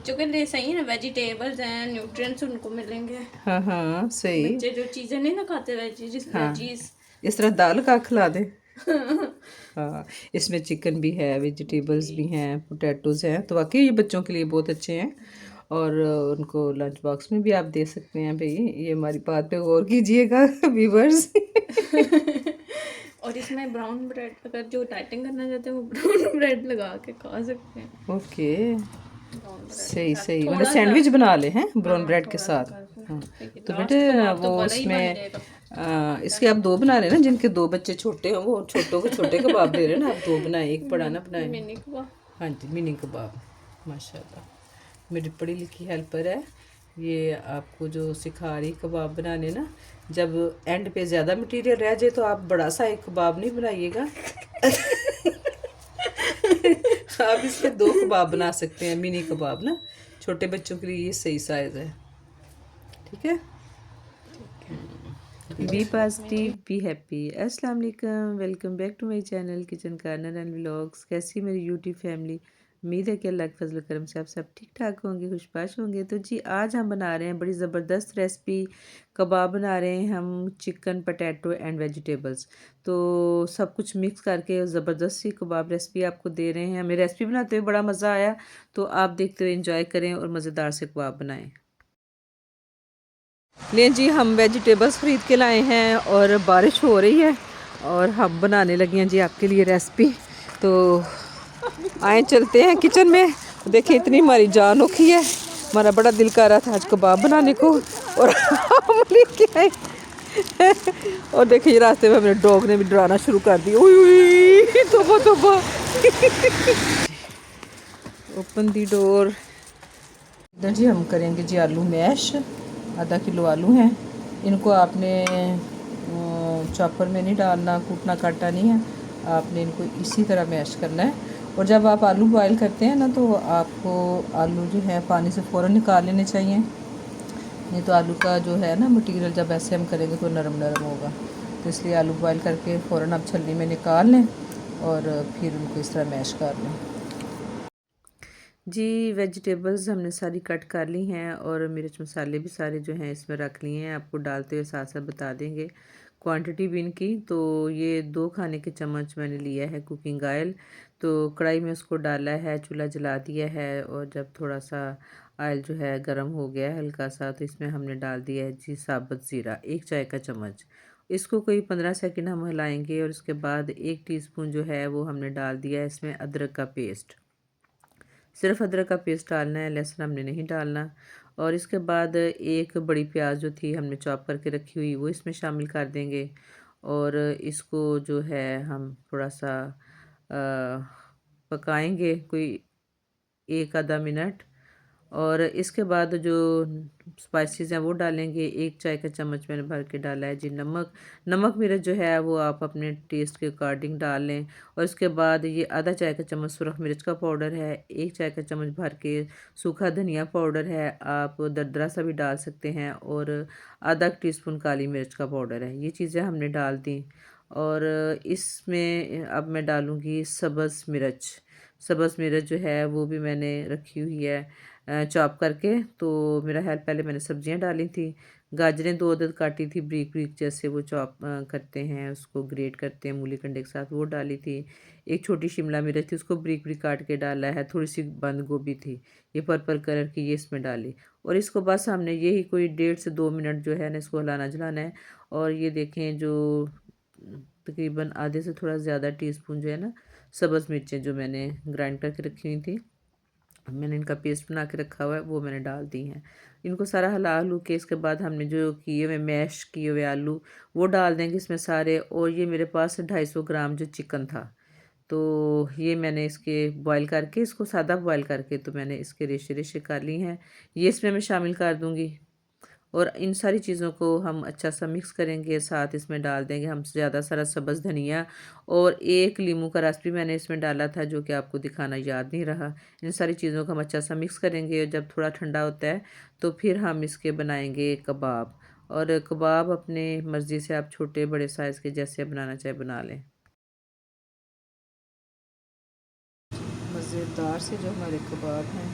बच्चों के लिए सही है ना, वेजिटेबल्स हैं, न्यूट्रिएंट्स उनको मिलेंगे। हाँ हाँ सही। बच्चे जो चीज़ें नहीं ना खाते, हाँ, वेजीज। इस तरह दाल का खिला दे। हाँ, इसमें चिकन भी है, वेजिटेबल्स जी। भी हैं, पोटैटोज हैं, तो वाकई ये बच्चों के लिए बहुत अच्छे हैं। और उनको लंच बॉक्स में भी आप दे सकते हैं भाई। ये हमारी बात पे गौर कीजिएगा व्यूवर्स। और इसमें ब्राउन ब्रेड, अगर जो डाइटिंग करना चाहते हैं वो ब्राउन ब्रेड लगा के खा सकते हैं। ओके, ब्राउन ब्रेड के सही साथ सही, मतलब थोड़ा सा। सैंडविच बना ले हैं ब्राउन हाँ, ब्रेड के थोड़ा सा साथ। कर हाँ, लेकिन तो बेटे लास्ट कबाब तो वो बड़ा ही बन उसमें जाएगा। इसके आप दो बना लेना, जिनके दो बच्चे छोटे हों वो छोटों को छोटे कबाब दे रहे हैं ना, आप दो बनाए, एक बड़ा ना बनाए। मिनी कबाब। हाँ जी, मिनी कबाब। माशाल्लाह, मेरी पढ़ी लिखी हेल्पर है ये, आपको जो सिखा रही कबाब बनाने ना। जब एंड पे ज़्यादा मटेरियल रह जाए तो आप बड़ा सा एक कबाब नहीं बनाइएगा। आप इसके दो कबाब बना सकते हैं, मिनी कबाब ना, छोटे बच्चों के लिए ये सही साइज़ है। ठीक है। ठीक है। बी इसमें पॉजिटिव ये बी हैप्पी। अस्सलाम वालेकुम, welcome back to my channel kitchen corner and vlogs. कैसी मेरी यूट्यूब फैमिली? उम्मीद है कि अल्लाह के फजल करम से आप सब ठीक ठाक होंगे, खुशबाश होंगे। तो जी आज हम बना रहे हैं बड़ी ज़बरदस्त रेसिपी, कबाब बना रहे हैं हम, चिकन पोटैटो एंड वेजिटेबल्स। तो सब कुछ मिक्स करके ज़बरदस्त सी कबाब रेसिपी आपको दे रहे हैं। हमें रेसिपी बनाते हुए बड़ा मज़ा आया, तो आप देखते हुए इंजॉय करें और मज़ेदार से कबाब बनाएँ। ले जी, हम वेजिटेबल्स ख़रीद के लाए हैं और बारिश हो रही है और हम बनाने लगे हैं जी आपके लिए रेसिपी। तो आए चलते हैं किचन में। देखिए इतनी हमारी जान औखी है, हमारा बड़ा दिल कर रहा था आज कबाब बनाने को और हम लेके आए। और देखिए रास्ते में मेरे डॉग ने भी डराना शुरू कर दिया। उई तौबा तौबा। ओपन दी डोर। इधर जी हम करेंगे जी आलू मैश। आधा किलो आलू हैं, इनको आपने चॉपर में नहीं डालना, कूटना काटना नहीं है, आपने इनको इसी तरह मैश करना है। और जब आप आलू बॉयल करते हैं ना तो आपको आलू जो है पानी से फ़ौरन निकाल लेने चाहिए, नहीं तो आलू का जो है ना मटीरियल जब ऐसे हम करेंगे तो नरम नरम होगा। तो इसलिए आलू बॉयल करके फ़ौरन आप छलनी में निकाल लें और फिर उनको इस तरह मैश कर लें। जी वेजिटेबल्स हमने सारी कट कर ली हैं और मिर्च मसाले भी सारे जो हैं इसमें रख लिए हैं, आपको डालते हुए साथ साथ बता देंगे क्वांटिटी भी इनकी। तो ये 2 खाने के चम्मच मैंने लिया है कुकिंग ऑयल। तो कढ़ाई में उसको डाला है, चूल्हा जला दिया है और जब थोड़ा सा ऑयल जो है गर्म हो गया है हल्का सा, तो इसमें हमने डाल दिया है जी साबुत ज़ीरा 1 चाय का चम्मच। इसको कोई 15 सेकंड हम हिलाएंगे और उसके बाद 1 टीस्पून जो है वो हमने डाल दिया है इसमें अदरक का पेस्ट। सिर्फ अदरक का पेस्ट डालना है, लहसुन हमने नहीं डालना। और इसके बाद एक बड़ी प्याज जो थी हमने चॉप करके रखी हुई वो इसमें शामिल कर देंगे और इसको जो है हम थोड़ा सा पकाएंगे कोई 1 आधा मिनट। और इसके बाद जो स्पाइसेस हैं वो डालेंगे। 1 चाय का चम्मच मैंने भर के डाला है जी नमक। नमक मिर्च जो है वो आप अपने टेस्ट के अकॉर्डिंग डाल लें। और इसके बाद ये आधा चाय का चम्मच सुरख मिर्च का पाउडर है, 1 चाय का चम्मच भर के सूखा धनिया पाउडर है, आप दरदरा सा भी डाल सकते हैं, और आधा टीस्पून काली मिर्च का पाउडर है। ये चीज़ें हमने डाल दी। और इसमें अब मैं डालूँगी सब्ज़ मिर्च। सब्ज़ मिर्च जो है वो भी मैंने रखी हुई है चॉप करके। तो मेरा ख़्याल पहले मैंने सब्जियां डाली थी। गाजरें 2 अदद काटी थी ब्रीक ब्रीक, जैसे वो चॉप करते हैं उसको ग्रेट करते हैं मूली कंडे के साथ, वो डाली थी। एक छोटी शिमला मिर्च थी उसको ब्रीक ब्रीक काट के डाला है। थोड़ी सी बंद गोभी थी ये पर्पल कलर की, ये इसमें डाली। और इसको बस हमने यही कोई 1.5 से 2 मिनट जो है ना इसको हिलाना जलाना है। और ये देखें जो तकरीबन आधे से थोड़ा ज़्यादा टीस्पून जो है ना सब्ज़ मिर्चें जो मैंने ग्राइंड करके रखी हुई थी, मैंने इनका पेस्ट बना के रखा हुआ है, वो मैंने डाल दी हैं। इनको सारा हिला हलू के इसके बाद हमने जो किए हुए मैश किए हुए आलू वो डाल देंगे इसमें सारे। और ये मेरे पास 250 ग्राम जो चिकन था, तो ये मैंने इसके बॉयल करके, इसको सादा बॉयल करके तो मैंने इसके रेशे रेशे कर ली हैं, ये इसमें मैं शामिल कर दूँगी। और इन सारी चीज़ों को हम अच्छा सा मिक्स करेंगे, साथ इसमें डाल देंगे हम ज़्यादा सारा सब्ज़ धनिया। और 1 लीमू का रस भी मैंने इसमें डाला था जो कि आपको दिखाना याद नहीं रहा। इन सारी चीज़ों को हम अच्छा सा मिक्स करेंगे और जब थोड़ा ठंडा होता है तो फिर हम इसके बनाएंगे कबाब। और कबाब अपने मर्ज़ी से आप छोटे बड़े साइज़ के जैसे बनाना चाहे बना लें। मज़ेदार से जो हमारे कबाब हैं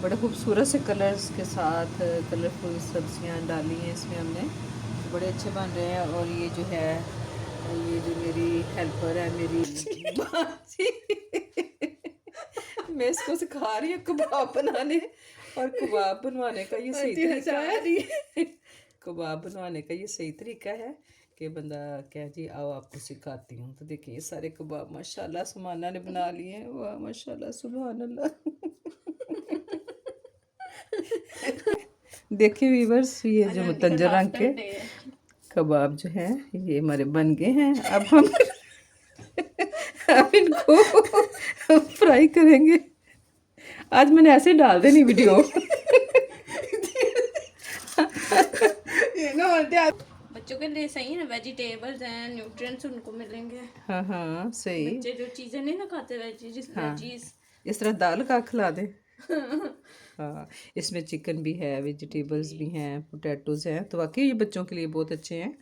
बड़े खूबसूरत से कलर्स के साथ कलरफुल सब्जियां डाली हैं इसमें हमने, बड़े अच्छे बन रहे हैं। और ये जो है, ये जो मेरी हेल्पर है, मेरी बाजी, मैं इसको सिखा रही हूँ कबाब बनाने, और कबाब बनवाने का ये सही तरीका है। कबाब बनवाने का ये सही तरीका है कि बंदा कह जी आओ आपको सिखाती हूँ। तो देखिए ये सारे कबाब माशाल्लाह सुमाना ने बना लिए हैं। वाह माशाल्लाह सुभान अल्लाह। देखिए वीवर्स, ये जो मुतंजर रंग के कबाब जो है ये हमारे बन गए हैं। अब हम अब इनको फ्राई करेंगे। आज मैंने ऐसे डाल देनी वीडियो। बच्चों के लिए सही है, वेजिटेबल्स हैं, न्यूट्रिएंट्स उनको मिलेंगे। हाँ हाँ सही। बच्चे जो चीजें नहीं ना खाते वेजीज वेजीज, इस तरह दाल का खिला दे। हाँ, इसमें चिकन भी है, वेजिटेबल्स भी हैं, पोटैटोज़ हैं, तो वाकई ये बच्चों के लिए बहुत अच्छे हैं।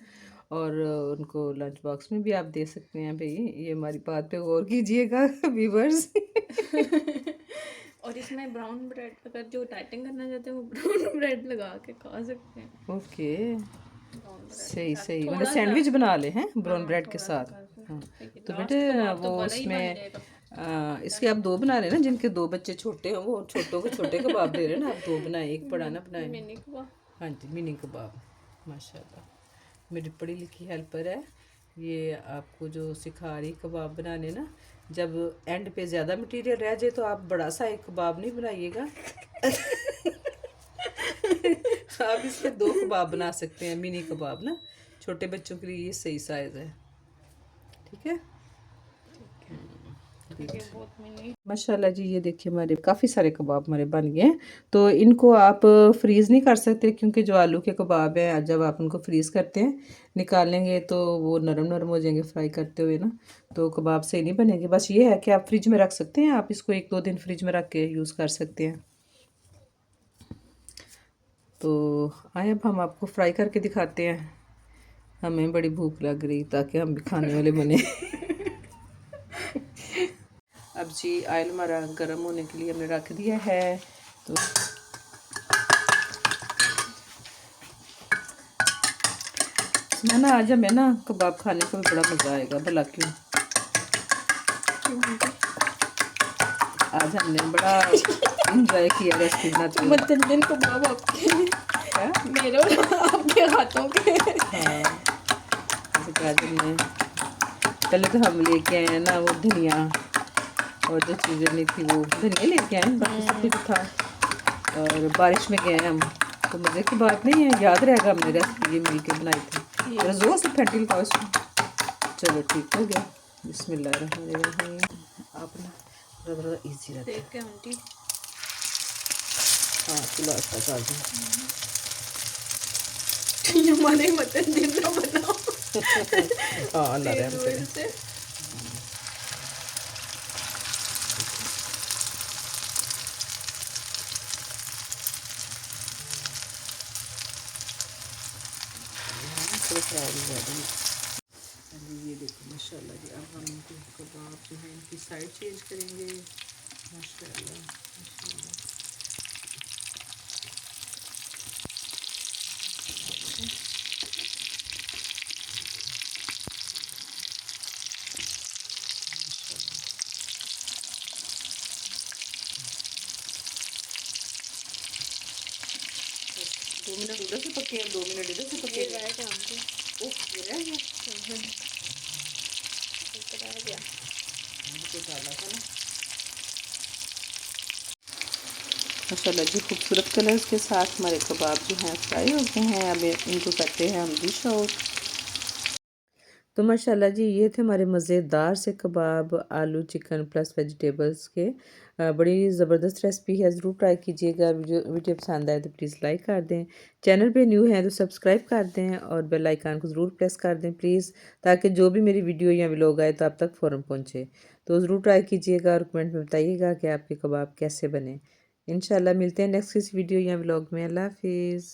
और उनको लंच बॉक्स में भी आप दे सकते हैं भाई। ये हमारी बात पे गौर कीजिएगा व्यूवर्स। और इसमें ब्राउन ब्रेड, अगर जो डाइटिंग करना चाहते हैं वो ब्राउन ब्रेड लगा के खा सकते हैं। ओके ब्राउन ब्रेड सही सही, थोड़ा मतलब सैंडविच बना ले हैं ब्राउन हाँ, ब्रेड के थोड़ा साथ। सा कर हाँ सकते हैं। तो लास्ट बेटे कबाब तो वो बड़ा ही बन उसमें जाएगा। इसके आप दो बना लेना, जिनके दो बच्चे छोटे हों वो छोटों को छोटे कबाब दे रहे हैं ना, आप दो बनाए, एक बड़ा ना बनाए। मिनी कबाब। हाँ जी मिनी कबाब। माशाल्लाह मेरी पढ़ी लिखी हेल्पर है ये, आपको जो सिखा रही कबाब बनाने ना। जब एंड पे ज़्यादा मटेरियल रह जाए तो आप बड़ा सा एक कबाब नहीं बनाइएगा। आप इसके दो कबाब बना सकते हैं, मिनी कबाब ना, छोटे बच्चों के लिए ये सही साइज़ है। ठीक है माशाल्लाह जी। ये देखिए हमारे काफ़ी सारे कबाब हमारे बन गए हैं। तो इनको आप फ्रीज़ नहीं कर सकते, क्योंकि जो आलू के कबाब हैं जब आप उनको फ्रीज़ करते हैं निकालेंगे तो वो नरम नरम हो जाएंगे फ्राई करते हुए ना, तो कबाब सही नहीं बनेंगे। बस ये है कि आप फ्रिज में रख सकते हैं, आप इसको 1-2 दिन फ्रिज में रख के यूज़ कर सकते हैं। तो आए अब हम आपको फ्राई करके दिखाते हैं। हमें बड़ी भूख लग रही ताकि हम भी खाने वाले बने। अब जी ऑयल हमारा गर्म होने के लिए हमने रख दिया है। तो ना आज हमें ना कबाब खाने का भी बड़ा मज़ा आएगा, भला क्यों। आज हमने बड़ा इंजॉय किया रेसिपी बनाते हुए। दिन कबाब आपके मेरे और आपके हाथों के। हाँ जैसे आज हमने पहले तो हम लेके आए हैं ना वो धनिया, और जो चीज़ें नहीं थी वो धनिया लेके आए, बाकी सब कुछ था। और बारिश में गए हम, तो मज़े की बात नहीं है, याद रहेगा हमने रेसिपी ये मिल के बनाई थी। जोर से फेंटिल का उसमें। चलो ठीक हो गया। बिस्मिल्लाहिर्रहमानिर्रहीम। आप ना थोड़ा ईजी रहता है। आंटी हाँ चलो अच्छा कर दूँ। हमारे मटन जितना बनाओ। हाँ अल्लाह रहम करे। ये देखो माशाल्लाह जी। अब हम इनको कबाब जो है इनकी साइड चेंज करेंगे। माशाल्लाह माशाल्लाह। दो मिनट उधर से पके और 2 मिनट इधर से पके। रह गया ये रह गया रह गया। तो डाला था ना। माशाल्लाह जी खूबसूरत कलर्स के साथ हमारे कबाब जो हैं फ्राई हो गए हैं। अब इनको करते हैं हम डिश आउट। तो माशाल्लाह जी ये थे हमारे मज़ेदार से कबाब आलू चिकन प्लस वेजिटेबल्स के। बड़ी ज़बरदस्त रेसिपी है, ज़रूर ट्राई कीजिएगा। वीडियो पसंद आए तो प्लीज़ लाइक कर दें, चैनल पे न्यू हैं तो सब्सक्राइब कर दें और बेल आइकन को ज़रूर प्रेस कर दें प्लीज़, ताकि जो भी मेरी वीडियो या व्लॉग आए तो आप तक फ़ौरन पहुँचे। तो ज़रूर ट्राई कीजिएगा और कमेंट में बताइएगा कि आपके कबाब कैसे बने। इंशाल्लाह मिलते हैं नेक्स्ट किसी वीडियो या व्लॉग में। अल्लाह हाफिज़।